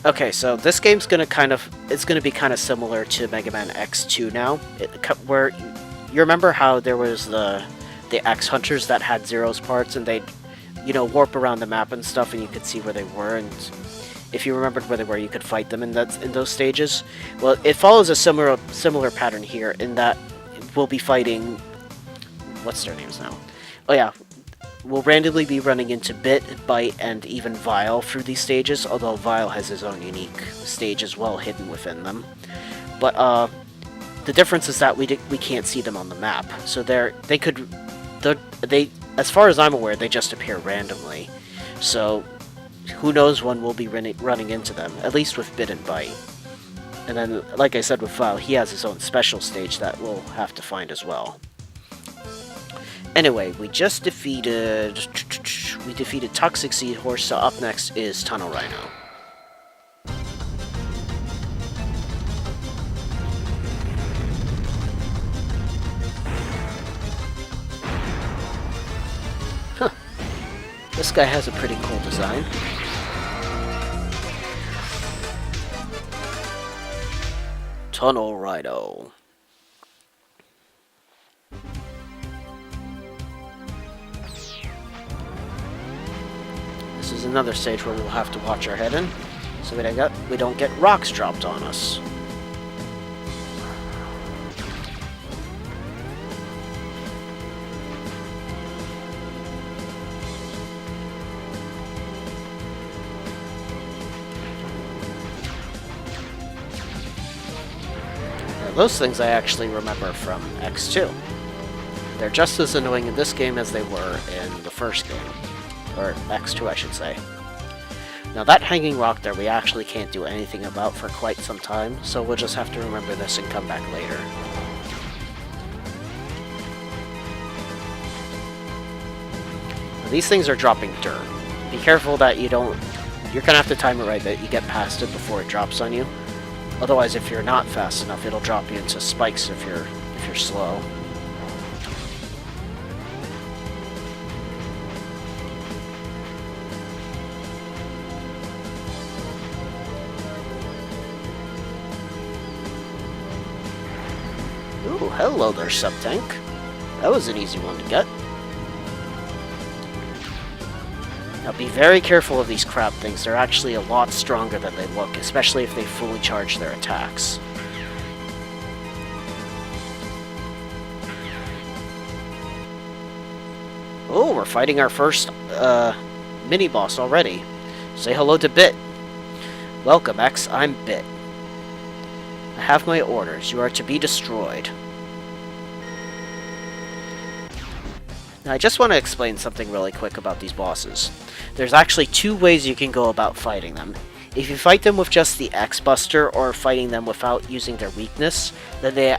Okay, so this game's gonna it's gonna be kind of similar to Mega Man X2 now, where you remember how there was the X Hunters that had Zero's parts, and they'd, warp around the map and stuff, and you could see where they were, and if you remembered where they were, you could fight them in those stages. Well, it follows a similar pattern here in that we'll be fighting. What's their names now? Oh yeah. We'll randomly be running into Bit, Bite, and even Vile through these stages, although Vile has his own unique stage as well hidden within them. But the difference is that we can't see them on the map, so they as far as I'm aware, they just appear randomly. So who knows when we'll be running into them, at least with Bit and Bite. And then, like I said with Vile, he has his own special stage that we'll have to find as well. Anyway, we defeated Toxic Seahorse, so up next is Tunnel Rhino. Huh. This guy has a pretty cool design. Tunnel Rhino. This is another stage where we'll have to watch our head in, so we don't get rocks dropped on us. Now, those things I actually remember from X2. They're just as annoying in this game as they were in the first game. Or X2, I should say. Now that hanging rock there we actually can't do anything about for quite some time, so we'll just have to remember this and come back later. Now, these things are dropping dirt. Be careful that you don't... You're gonna have to time it right that you get past it before it drops on you. Otherwise, if you're not fast enough, it'll drop you into spikes if you're slow. Ooh, hello there, Sub-Tank. That was an easy one to get. Now be very careful of these crab things. They're actually a lot stronger than they look, especially if they fully charge their attacks. Oh, we're fighting our first mini-boss already. Say hello to Bit. Welcome, X. I'm Bit. I have my orders. You are to be destroyed. Now, I just want to explain something really quick about these bosses. There's actually two ways you can go about fighting them. If you fight them with just the X-Buster, or fighting them without using their weakness, then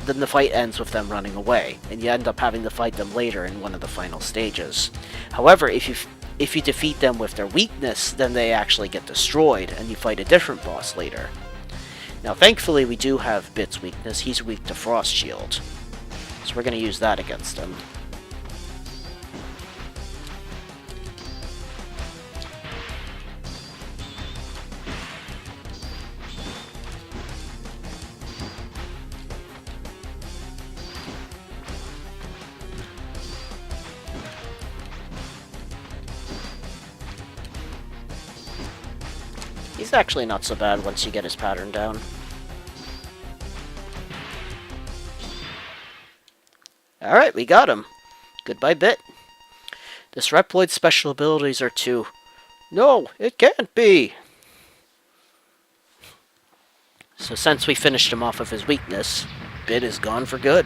the fight ends with them running away, and you end up having to fight them later in one of the final stages. However, if you defeat them with their weakness, then they actually get destroyed, and you fight a different boss later. Now, thankfully, we do have Bit's weakness. He's weak to Frost Shield, so we're going to use that against him. He's actually not so bad once you get his pattern down. Alright, we got him. Goodbye, Bit. This Reploid's special abilities are to... No, it can't be! So since we finished him off of his weakness, Bit is gone for good.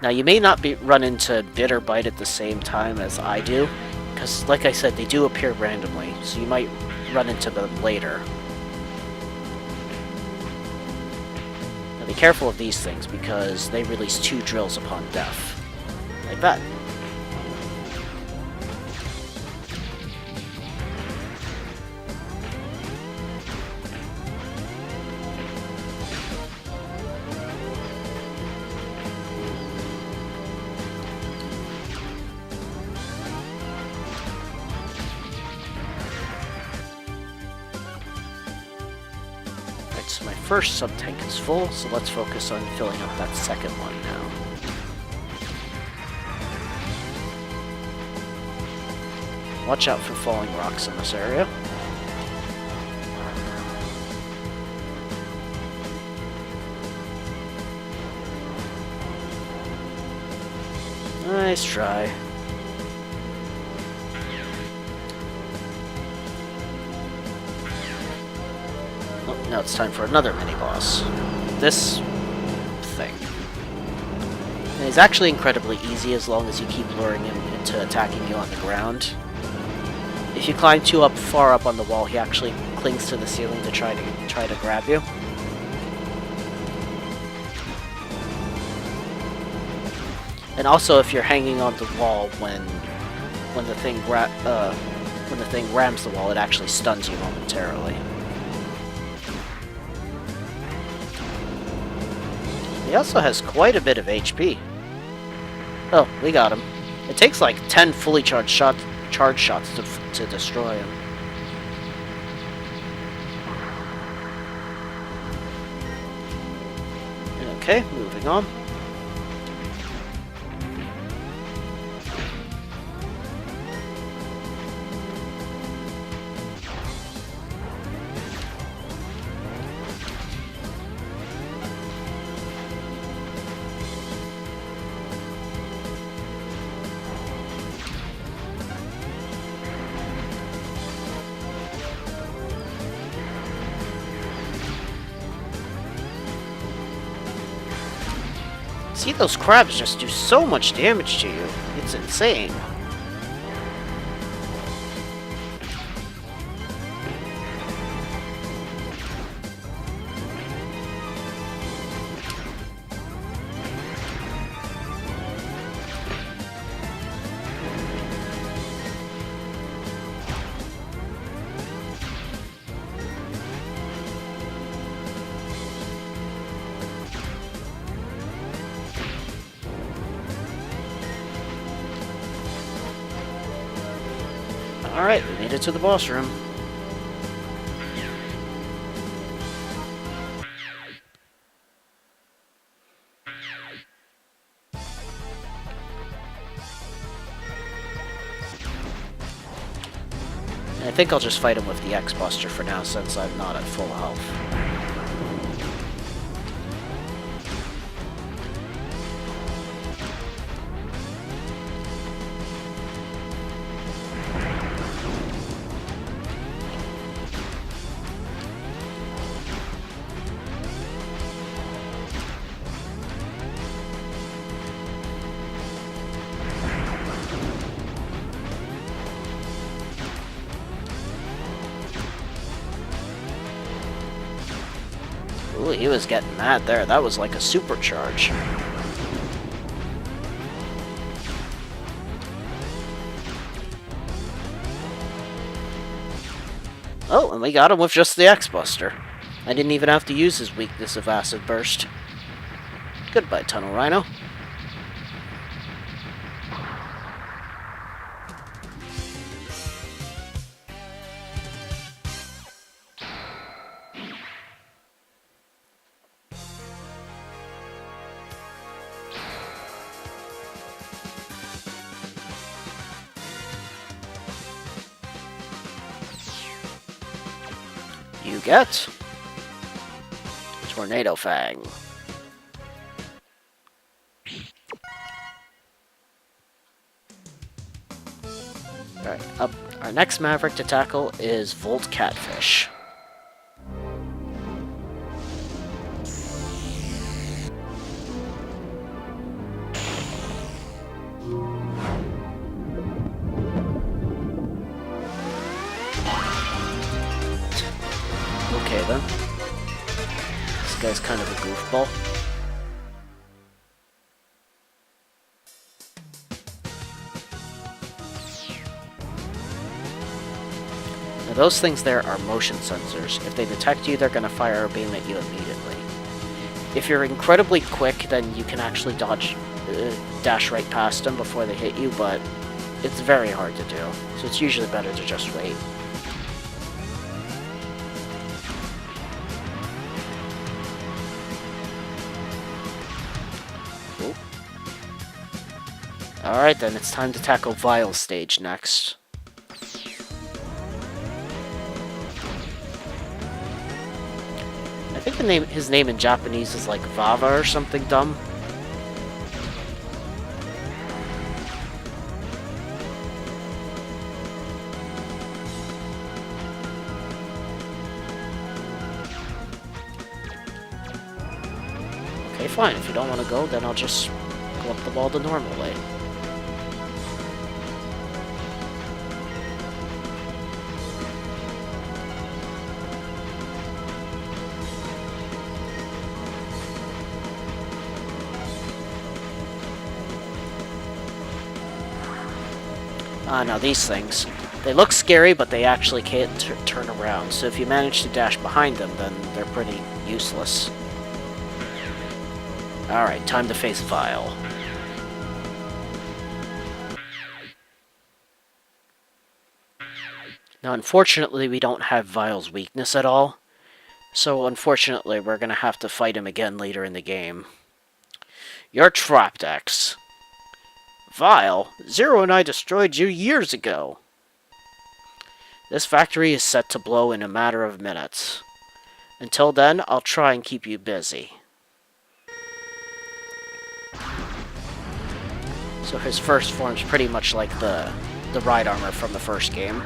Now, you may not run into Bit or Bite at the same time as I do, because, like I said, they do appear randomly, so you might run into them later. Now, be careful of these things, because they release 2 drills upon death. Like that. first sub-tank is full, so let's focus on filling up that second one now. Watch out for falling rocks in this area. Nice try. Oh, now it's time for another mini-boss. This thing. And he's actually incredibly easy as long as you keep luring him into attacking you on the ground. If you climb too far up on the wall, he actually clings to the ceiling to try to grab you. And also, if you're hanging on the wall when the thing rams the wall, it actually stuns you momentarily. He also has quite a bit of HP. Oh, we got him. It takes like 10 fully charged shots to destroy him. Okay, moving on. See, those crabs just do so much damage to you. It's insane. Alright, we made it to the boss room. And I think I'll just fight him with the X-Buster for now, since I'm not at full health. Ooh, he was getting that there. That was like a supercharge. Oh, and we got him with just the X-Buster. I didn't even have to use his weakness of Acid Burst. Goodbye, Tunnel Rhino. You get Tornado Fang. Alright, our next Maverick to tackle is Volt Catfish. Okay then. This guy's kind of a goofball. Now those things there are motion sensors. If they detect you, they're going to fire a beam at you immediately. If you're incredibly quick, then you can actually dash right past them before they hit you, but it's very hard to do. So it's usually better to just wait. Oop. Alright then, it's time to tackle Vile's stage next. I think his name in Japanese is like Vava or something dumb. Okay, fine. If you don't want to go, then I'll just go up the wall the normal way. Now these things. They look scary, but they actually can't turn around. So if you manage to dash behind them, then they're pretty useless. Alright, time to face Vile. Now, unfortunately, we don't have Vile's weakness at all. So, unfortunately, we're going to have to fight him again later in the game. You're trapped, X. Vile, Zero and I destroyed you years ago. This factory is set to blow in a matter of minutes. Until then, I'll try and keep you busy. So his first form's pretty much like the ride armor from the first game.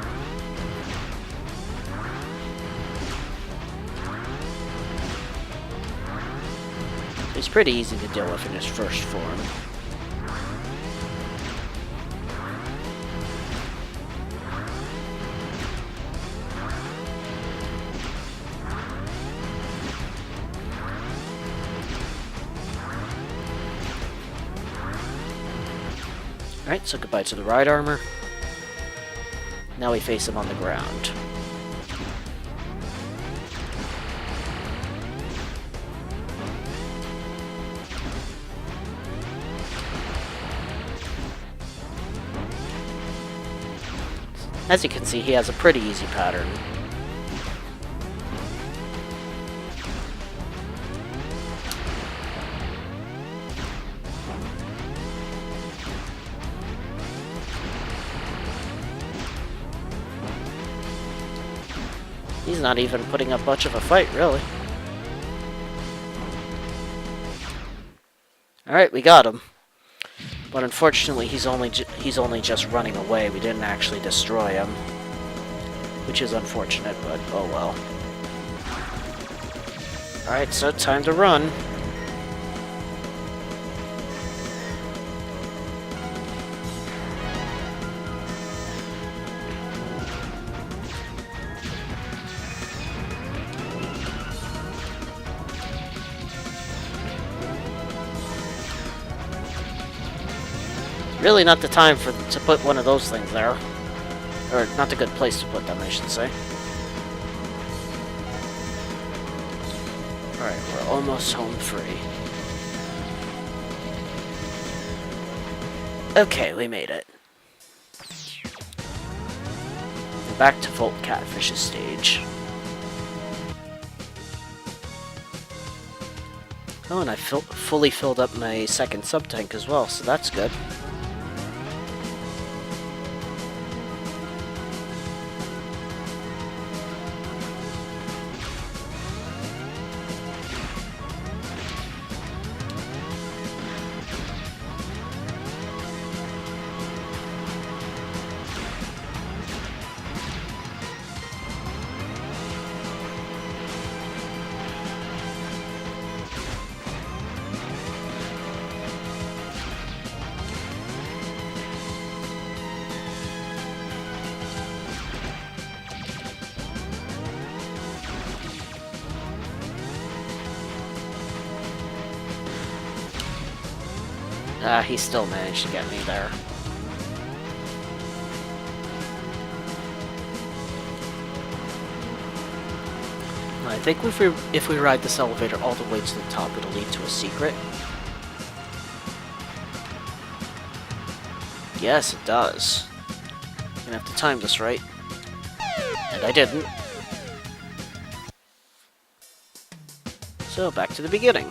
He's pretty easy to deal with in his first form. Alright, so goodbye to the ride armor. Now we face him on the ground. As you can see, he has a pretty easy pattern. He's not even putting up much of a fight, really. Alright, we got him. But unfortunately, he's only just running away. We didn't actually destroy him. Which is unfortunate, but oh well. Alright, so time to run. Really not the time to put one of those things there. Or not the good place to put them, I should say. Alright, we're almost home free. Okay, we made it. We're back to Volt Catfish's stage. Oh, and I fully filled up my second sub-tank as well, so that's good. He still managed to get me there. I think if we ride this elevator all the way to the top, it'll lead to a secret. Yes, it does. I'm gonna have to time this right. And I didn't. So, back to the beginning.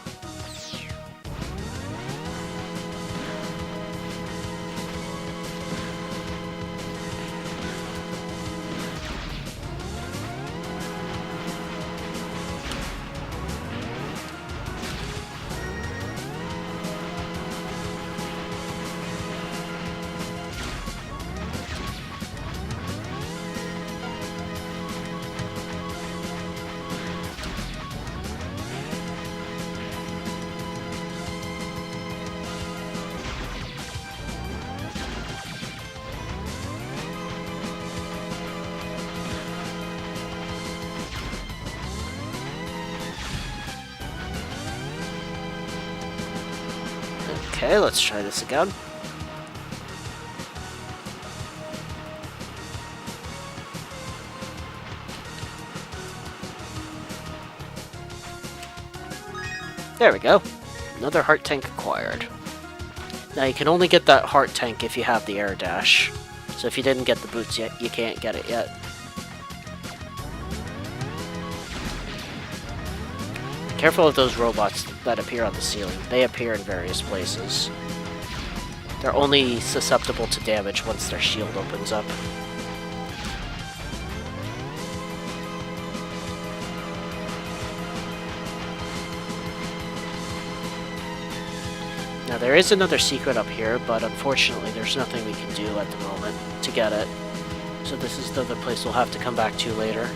Okay, let's try this again. There we go. Another heart tank acquired. Now you can only get that heart tank if you have the air dash. So if you didn't get the boots yet, you can't get it yet. Careful of those robots that appear on the ceiling. They appear in various places. They're only susceptible to damage once their shield opens up. Now there is another secret up here, but unfortunately there's nothing we can do at the moment to get it. So this is the other place we'll have to come back to later.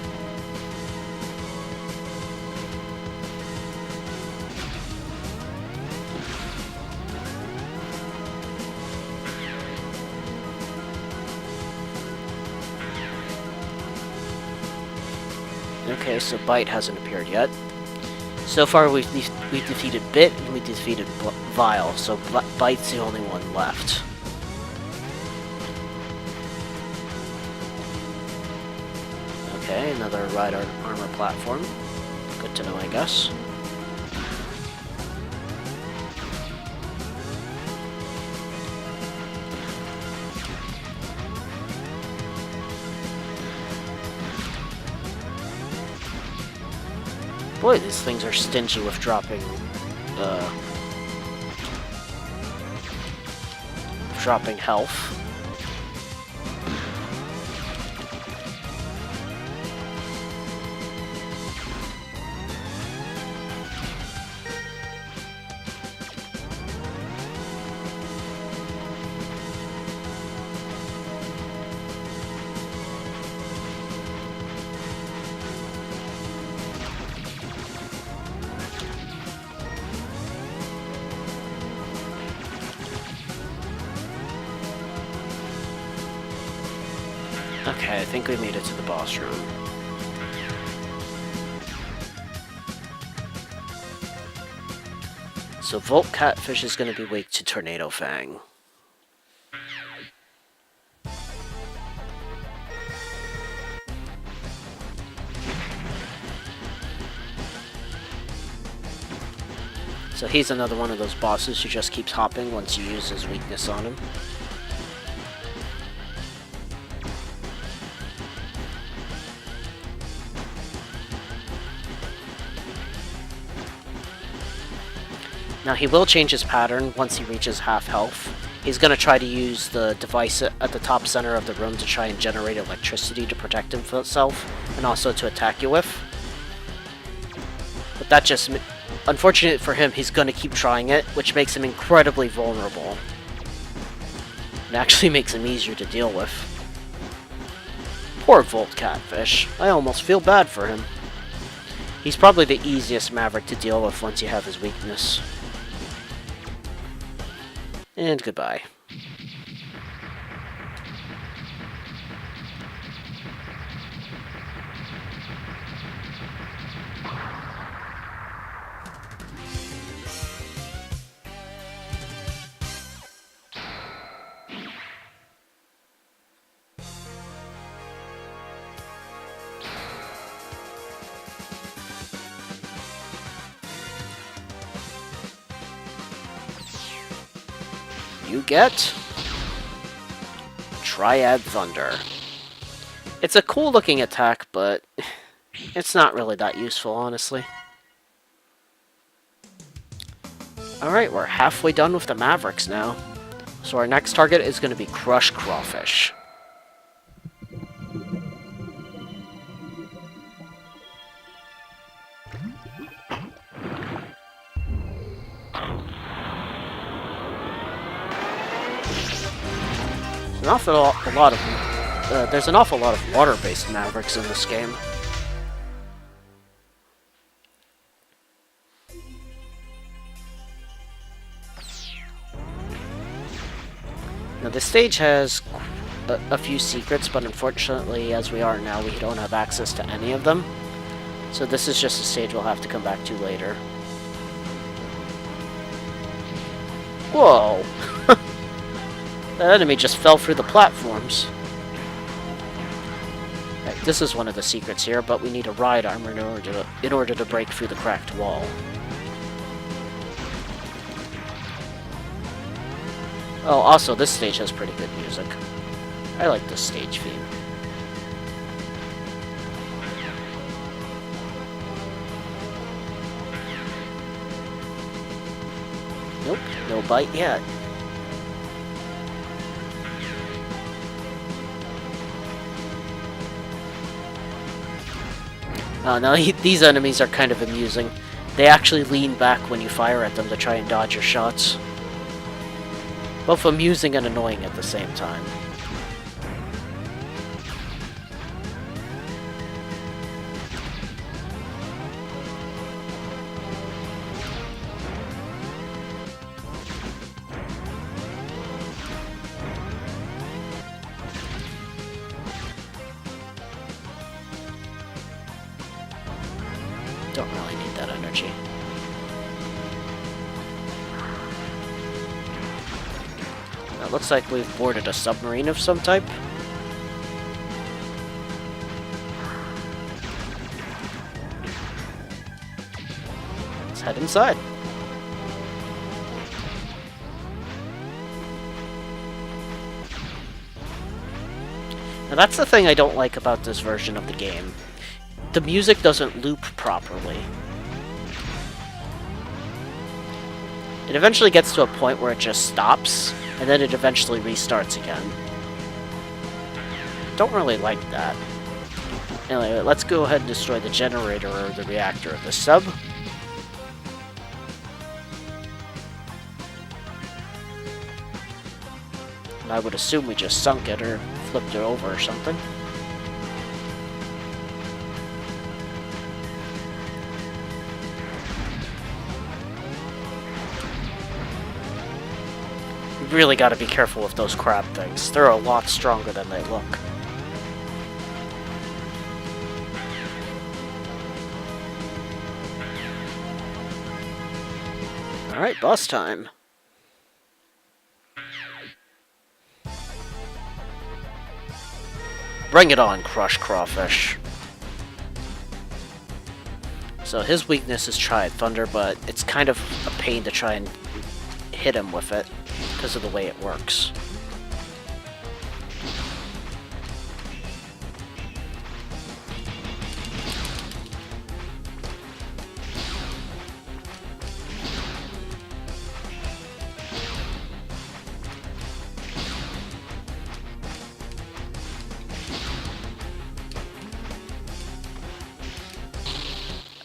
Okay, so Bite hasn't appeared yet. So far we've defeated Bit and we defeated Vile, so Bite's the only one left. Okay, another ride armor platform. Good to know, I guess. Boy, these things are stingy with dropping health. Okay, I think we made it to the boss room. So Volt Catfish is going to be weak to Tornado Fang. So he's another one of those bosses who just keeps hopping once you use his weakness on him. Now he will change his pattern once he reaches half health. He's going to try to use the device at the top center of the room to try and generate electricity to protect himself, and also to attack you with. But that just... Unfortunate for him, he's going to keep trying it, which makes him incredibly vulnerable. It actually makes him easier to deal with. Poor Volt Catfish. I almost feel bad for him. He's probably the easiest Maverick to deal with once you have his weakness. And goodbye. You get Triad Thunder. It's a cool looking attack, but it's not really that useful, honestly. Alright, we're halfway done with the Mavericks now. So our next target is going to be Crush Crawfish. There's an awful lot of water-based Mavericks in this game. Now this stage has a few secrets, but unfortunately, as we are now, we don't have access to any of them. So this is just a stage we'll have to come back to later. Whoa! That enemy just fell through the platforms. Right, this is one of the secrets here, but we need a ride armor in order to break through the cracked wall. Oh, also, this stage has pretty good music. I like this stage theme. Nope, no bite yet. Oh, now these enemies are kind of amusing. They actually lean back when you fire at them to try and dodge your shots. Both amusing and annoying at the same time. Don't really need that energy. It looks like we've boarded a submarine of some type. Let's head inside. Now that's the thing I don't like about this version of the game. The music doesn't loop properly. It eventually gets to a point where it just stops, and then it eventually restarts again. Don't really like that. Anyway, let's go ahead and destroy the generator or the reactor of the sub. And I would assume we just sunk it or flipped it over or something. You really gotta be careful with those crab things. They're a lot stronger than they look. Alright, boss time. Bring it on, Crawfish. So his weakness is Triad Thunder, but it's kind of a pain to try and hit him with it because of the way it works.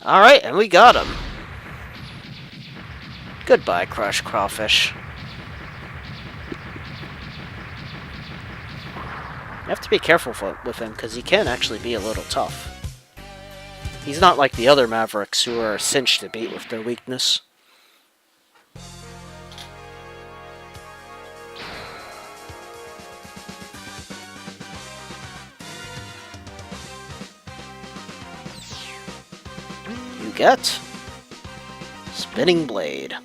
Alright, and we got him. Goodbye, Crawfish. You have to be careful with him, because he can actually be a little tough. He's not like the other Mavericks who are cinched to beat with their weakness. You get Spinning Blade.